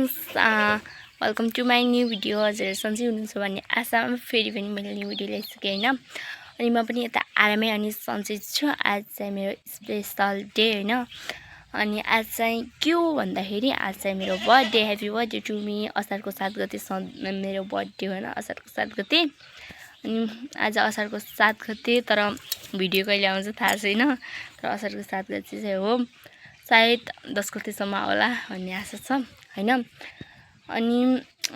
Friends, welcome to my new video. हजुर सन्चै हुनुहुन्छ भन्ने आशामा फेरि पनि मैले न्यू भिडियो ल्याइसकेँ होइन। अनि म पनि यता आरामै अनि सन्चै छु। आज चाहिँ मेरो स्पेसल डे होइन। अनि आज चाहिँ के हो भन्दाखेरि आज चाहिँ मेरो birthday. Happy birthday to me. असारको 7 गते मेरो बर्थडे होइन, असारको 7 गते। अनि आज असारको 7 गते, तर भिडियो कहिले आउँछ थाहा छैन। तर असारको 7 गते चाहिँ हो, सायद 10 गतेसम्म होला भन्ने आशा छ होइन। अनि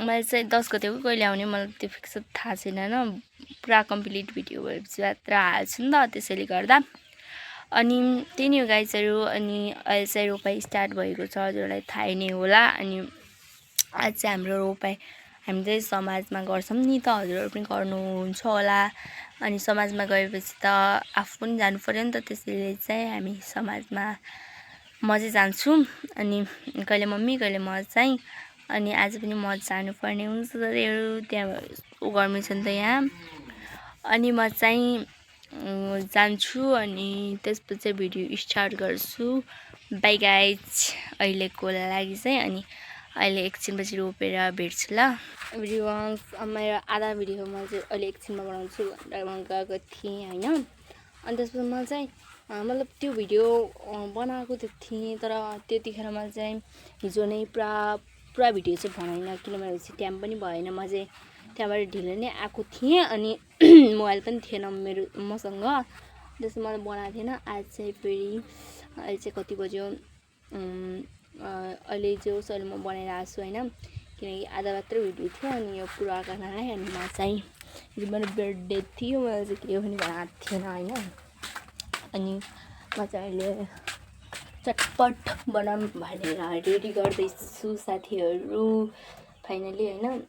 मैले चाहिँ 10 गतेको कहिले आउने मलाई त्यो फिक्स थाहा छैन होइन। पुरा कम्प्लिट भिडियो भएपछि मात्र हाल्छु नि त, त्यसैले गर्दा। अनि त्यही नै हो गाइजहरू। अनि अहिले चाहिँ रोपाइ स्टार्ट भएको छ, हजुरलाई थाहै नै होला। अनि आज चाहिँ हाम्रो रोपाइ हामी चाहिँ समाजमा गर्छौँ नि त, हजुरहरू पनि गर्नुहुन्छ होला। अनि समाजमा गएपछि त आफू पनि जानु पर्यो नि त, त्यसैले चाहिँ हामी समाजमा म चाहिँ जान्छु। अनि कहिले मम्मी कहिले म चाहिँ। अनि आज पनि म जानुपर्ने हुन्छ, त्यहाँ गर्मी छ नि त यहाँ। अनि म चाहिँ जान्छु अनि त्यसपछि भिडियो स्टार्ट गर्छु। बाई गाइज अहिलेको लागि चाहिँ। अनि अहिले एकछिनपछि रोपेर भेट्छु ल एभ्रिवान। मेरो आधा भिडियो म चाहिँ अहिले एकछिनमा बनाउँछु भनेर म गएको थिएँ होइन। अनि त्यसपछि म चाहिँ मतलब त्यो भिडियो बनाएको थिएँ, तर त्यतिखेर मैले चाहिँ हिजो नै पुरा भिडियो चाहिँ बनाइनँ, किनभने चाहिँ टाइम पनि भएन। म चाहिँ त्यहाँबाट ढिलो नै आएको थिएँ अनि मोबाइल पनि थिएन मसँग, त्यसै मैले बनाएको थिएन। आज चाहिँ फेरि अहिले चाहिँ कति बज्यो, अहिले जो अहिले म बनाइरहेको छु होइन, किनकि आधा मात्रै भिडियो थियो। अनि यो पुरा गर्नलाई अनि म चाहिँ मेरो बर्थडे थियो, मलाई चाहिँ केही पनि बनाएको थिएन होइन। अनि म चाहिँ अहिले चटपट बनाऊँ भनेर रेडी गर्दैछु साथीहरू। फाइनली होइन,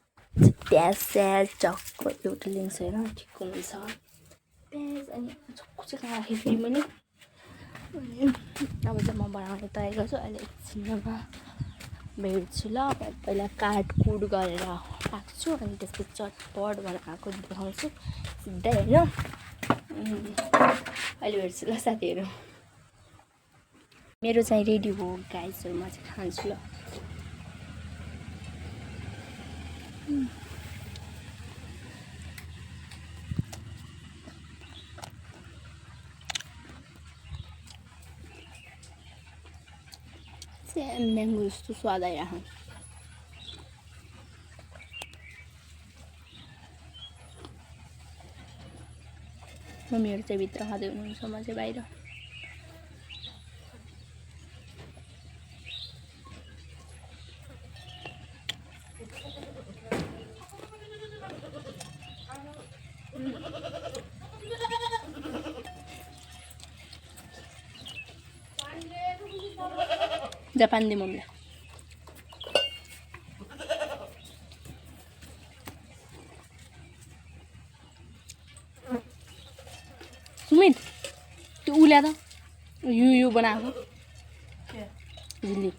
प्याज स्याज चक्क एउटा लिन्छु होइन, ठिक हुन्छ प्याज। अनि चक्कु चाहिँ कहाँ राखेँ फेरि मैले। अनि अब चाहिँ म बनाउने तयारी गर्छु, अहिले एकछिनमा भेट्छु ल। पहिला काटकुट गरेर राख्छु अनि त्यसपछि चटपट बनाएको देखाउँछु सिधै होइन। अहिले भेट्छु ल साथीहरू। मेरो चाहिँ रेडी हो गाइजहरू, म चाहिँ खान्छु ल। म्याङ्गो जस्तो स्वाद आइरहेको। मम्मीहरू चाहिँ भित्र खाँदै हुनुहुन्छ, म चाहिँ बाहिर। जापान दे मम्मीलाई। सुमित त्यो उल्या त यो बनाएको झिल्ली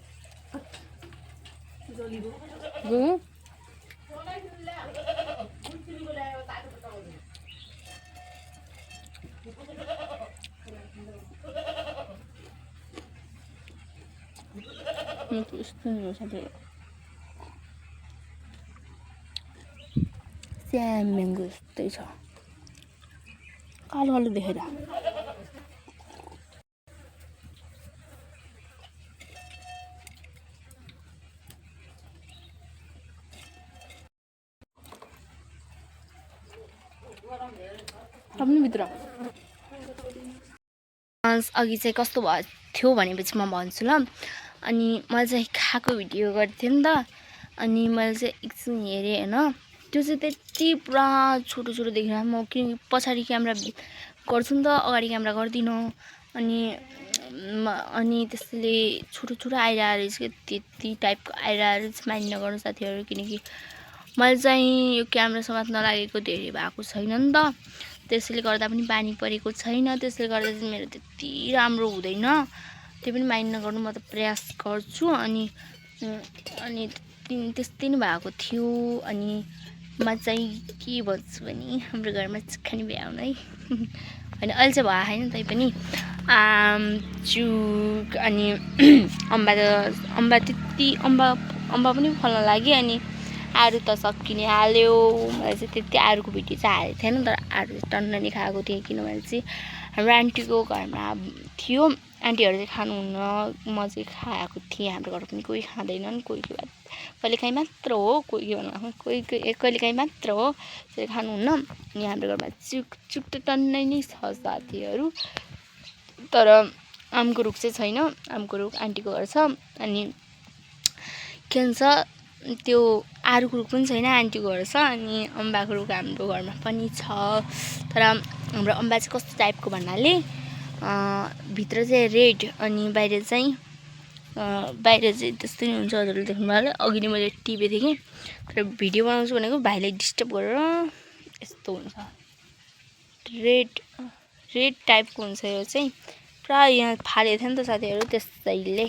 गयो। यस्तो हो साथीहरू, स्याम म्याङ्गो जस्तै छ, कालो कालो देखेर। भित्र अघि चाहिँ कस्तो भएको थियो भनेपछि म भन्छु ल। अनि मैले चाहिँ खाएको भिडियो गरेको थिएँ नि त, अनि मैले चाहिँ एकछिन हेरेँ होइन, त्यो चाहिँ त्यति पुरा छोटो छोटो देखिरहेको। म किनकि पछाडि क्यामेरा गर्छु नि त, अगाडि क्यामेरा गर्दिनँ। अनि त्यसले छोटो छोटो आइरहेको रहेछ कि, त्यति टाइपको आइरहेको रहेछ। माइन्ड नगर्नु साथीहरू, किनकि मैले चाहिँ यो क्यामेरा समात्न लागेको धेरै भएको छैन नि त, त्यसैले गर्दा पनि पानी परेको छैन, त्यसले गर्दा चाहिँ मेरो त्यति राम्रो हुँदैन। त्यो पनि माइन्ड नगर्नु, म त प्रयास गर्छु। अनि त्यस्तै नै भएको थियो। अनि म चाहिँ के भन्छु भने हाम्रो घरमा चिकन भ्याउनु है होइन, अहिले चाहिँ भयो होइन, तैपनि आम चुक अनि अम्बा त्यति अम्बा पनि फल्न लाग्यो अनि आरु त सकिने हाल्यो मलाई चाहिँ त्यति आरुको भिडियो चाहिँ हालेको थिएन तर आरु टन्न नि खाएको थिएँ किनभने चाहिँ हाम्रो आन्टीको घरमा थियो आन्टीहरू चाहिँ खानुहुन्न म चाहिँ खाएको थिएँ हाम्रो घर पनि कोही खाँदैनन् कोही कहिलेकाहीँ मात्र हो कोही कहिलेकाहीँ मात्र हो त्यसरी खानुहुन्न अनि हाम्रो घरमा चुक त टन्नै नै छ साथीहरू तर आमको रुख चाहिँ छैन आमको रुख आन्टीको घर छ अनि के भन्छ त्यो आरुको रुख पनि छैन आन्टीको घर छ अनि अम्बाको रुख हाम्रो घरमा पनि छ तर हाम्रो अम्बा चाहिँ कस्तो टाइपको भन्नाले भित्र चाहिँ रेड अनि बाहिर चाहिँ त्यस्तै हुन्छ हजुरले देख्नुभयो होला अघि नै मैले टिपेको थिएँ कि तर भिडियो बनाउँछु भनेको भाइले डिस्टर्ब गरेर यस्तो हुन्छ रेड टाइपको हुन्छ यो चाहिँ पुरा यहाँ फालेको थियो नि त साथीहरू त्यसैले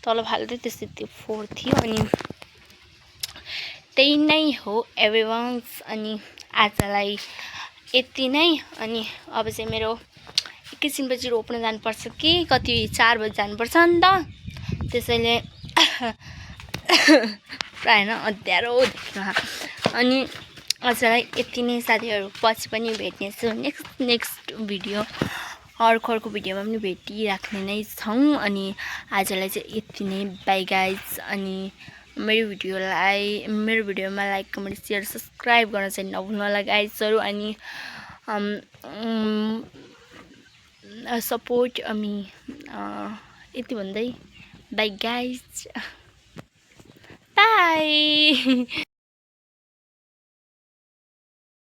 तल फाल्दै त्यस्तै त्यो फोहोर थियो अनि त्यही नै हो एभ्रिवान्स अनि आजलाई यति नै अनि अब चाहिँ मेरो एकैछिनपछि रोप्न जानुपर्छ कि कति 4 बजी जानुपर्छ नि त त्यसैले प्राय न अँध्यारो अनि आजलाई यति नै साथीहरू पछि पनि भेट्नेछु नेक्स्ट भिडियो अर्को भिडियोमा पनि भेटिराख्ने नै छौँ अनि आजलाई चाहिँ यति नै बाइ गाइज अनि मेरो भिडियोमा लाइक कमेन्ट सेयर सब्सक्राइब गर्न चाहिँ नभुल्नु होला गाइजहरू अनि सपोर्ट अनि यति भन्दै बाइ गाइज बाई